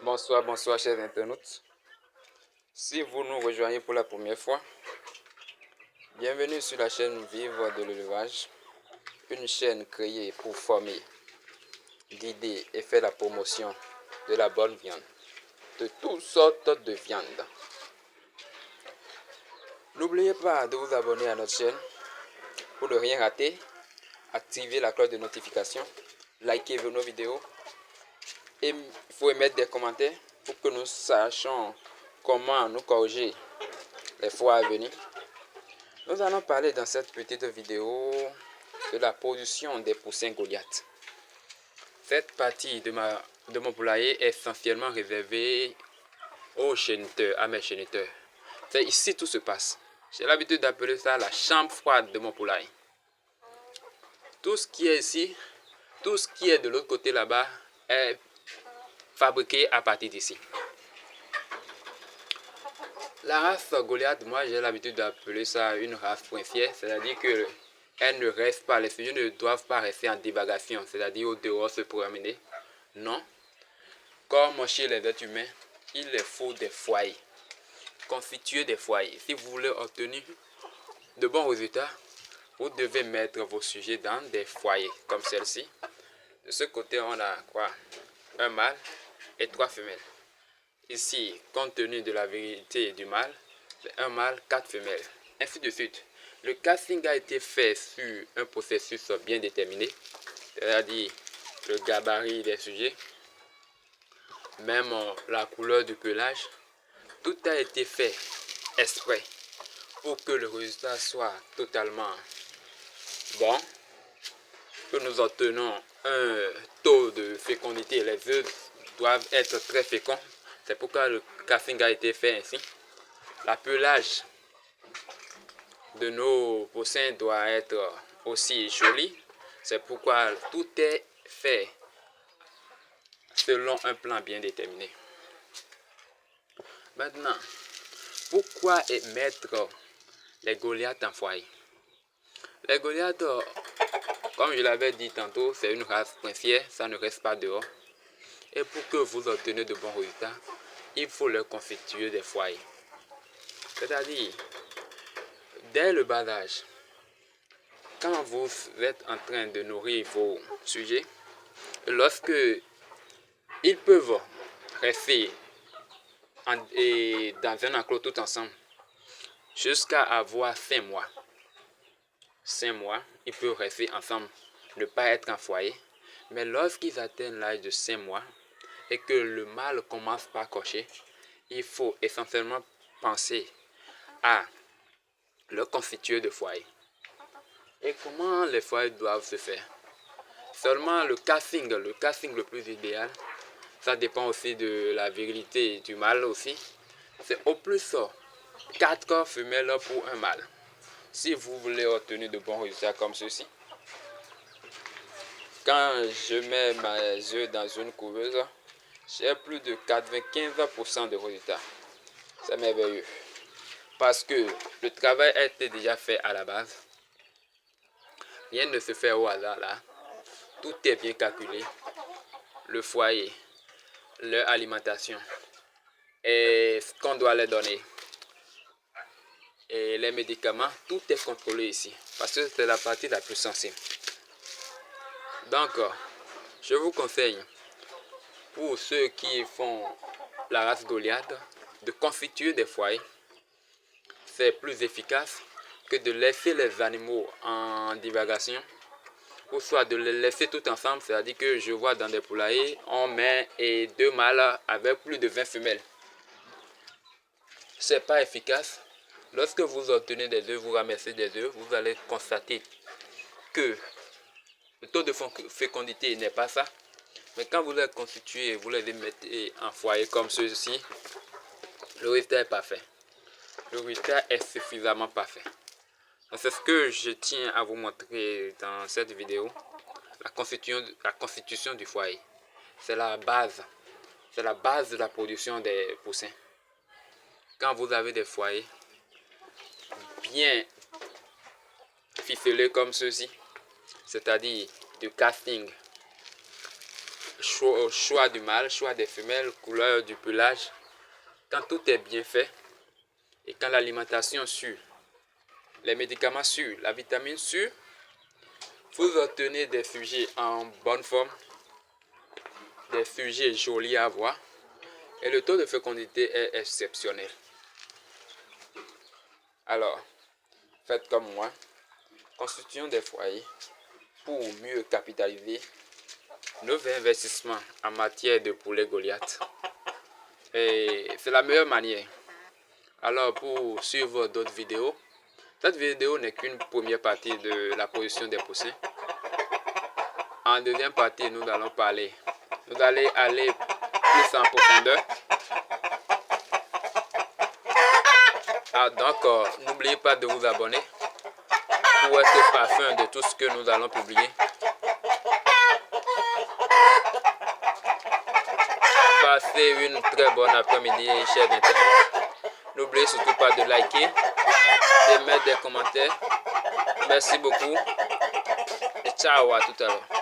Bonsoir, bonsoir chers internautes. Si vous nous rejoignez pour la première fois, bienvenue sur la chaîne Vivre de l'élevage, une chaîne créée pour former, guider et faire la promotion de la bonne viande, de toutes sortes de viandes. N'oubliez pas de vous abonner à notre chaîne pour ne rien rater, activer la cloche de notification, liker nos vidéos et il faut émettre des commentaires pour que nous sachions comment nous corriger les fois à venir. Nous allons parler dans cette petite vidéo de la production des poussins Goliath. Cette partie de mon poulailler est essentiellement réservée aux chéniteurs, à mes chéniteurs. C'est ici tout se passe. J'ai l'habitude d'appeler ça la chambre froide de mon poulailler. Tout ce qui est ici, tout ce qui est de l'autre côté là-bas est fabriqué à partir d'ici. La race Goliath, moi j'ai l'habitude d'appeler ça une race princière, c'est-à-dire que elles ne restent pas, les sujets ne doivent pas rester en divagation, c'est-à-dire au dehors se promener. Non. Comme chez les êtres humains, il les faut des foyers. Constituer des foyers. Si vous voulez obtenir de bons résultats, vous devez mettre vos sujets dans des foyers comme celle-ci. De ce côté, on a quoi? Un mâle et 3 femelles. Ici, compte tenu de la virilité du mâle, c'est un mâle, 4 femelles. Ainsi de suite. Le casting a été fait sur un processus bien déterminé, c'est-à-dire le gabarit des sujets, même la couleur du pelage. Tout a été fait exprès pour que le résultat soit totalement bon, que nous obtenons un taux de fécondité. Les œufs doivent être très féconds. C'est pourquoi le casting a été fait ainsi. L'appelage de nos poussins doit être aussi joli. C'est pourquoi tout est fait selon un plan bien déterminé. Maintenant, pourquoi mettre les Goliaths en foyer? Les Goliaths, comme je l'avais dit tantôt, c'est une race princière, ça ne reste pas dehors. Et pour que vous obteniez de bons résultats, il faut leur constituer des foyers. C'est-à-dire, dès le bas âge, quand vous êtes en train de nourrir vos sujets, lorsque ils peuvent rester dans un enclos tout ensemble, jusqu'à avoir 5 mois. 5 mois, ils peuvent rester ensemble, ne pas être en foyer. Mais lorsqu'ils atteignent l'âge de 5 mois et que le mâle commence par cocher, il faut essentiellement penser à le constituer de foyer. Et comment les foyers doivent se faire? Seulement le casting le plus idéal, ça dépend aussi de la virilité du mâle aussi. C'est au plus 4 femelles pour un mâle. Si vous voulez obtenir de bons résultats comme ceci, quand je mets mes œufs dans une couveuse, j'ai plus de 95% de résultats. C'est merveilleux. Parce que le travail a été déjà fait à la base. Rien ne se fait au hasard là. Tout est bien calculé. Le foyer, leur alimentation et ce qu'on doit leur donner. Et les médicaments, tout est contrôlé ici. Parce que c'est la partie la plus sensible. Donc, je vous conseille, pour ceux qui font la race Goliath, de constituer des foyers. C'est plus efficace que de laisser les animaux en divagation, ou soit de les laisser tout ensemble. C'est-à-dire que je vois dans des poulaillers, on met 2 mâles avec plus de 20 femelles. C'est pas efficace. Lorsque vous obtenez des œufs, vous ramassez des œufs, vous allez constater que le taux de fécondité n'est pas ça. Mais quand vous les constituez, vous les mettez en foyer comme ceci, le résultat est parfait. Le résultat est suffisamment parfait. C'est ce que je tiens à vous montrer dans cette vidéo. La constitution du foyer. C'est la base. C'est la base de la production des poussins. Quand vous avez des foyers bien ficelés comme ceci, c'est-à-dire du casting choix du mâle, choix des femelles, couleur du pelage, quand tout est bien fait et quand l'alimentation sûre, les médicaments sûrs, la vitamine sûre, vous obtenez des sujets en bonne forme, des sujets jolis à voir et le taux de fécondité est exceptionnel. Alors, faites comme moi, constituons des foyers pour mieux capitaliser nos investissements en matière de poulet Goliath. Et c'est la meilleure manière. Alors pour suivre d'autres vidéos, cette vidéo n'est qu'une première partie de la position des poussins. En deuxième partie, nous allons aller plus en profondeur. Donc, n'oubliez pas de vous abonner pour être parfum de tout ce que nous allons publier. Passez une très bonne après-midi, chers internautes. N'oubliez surtout pas de liker, de mettre des commentaires. Merci beaucoup et ciao, à tout à l'heure.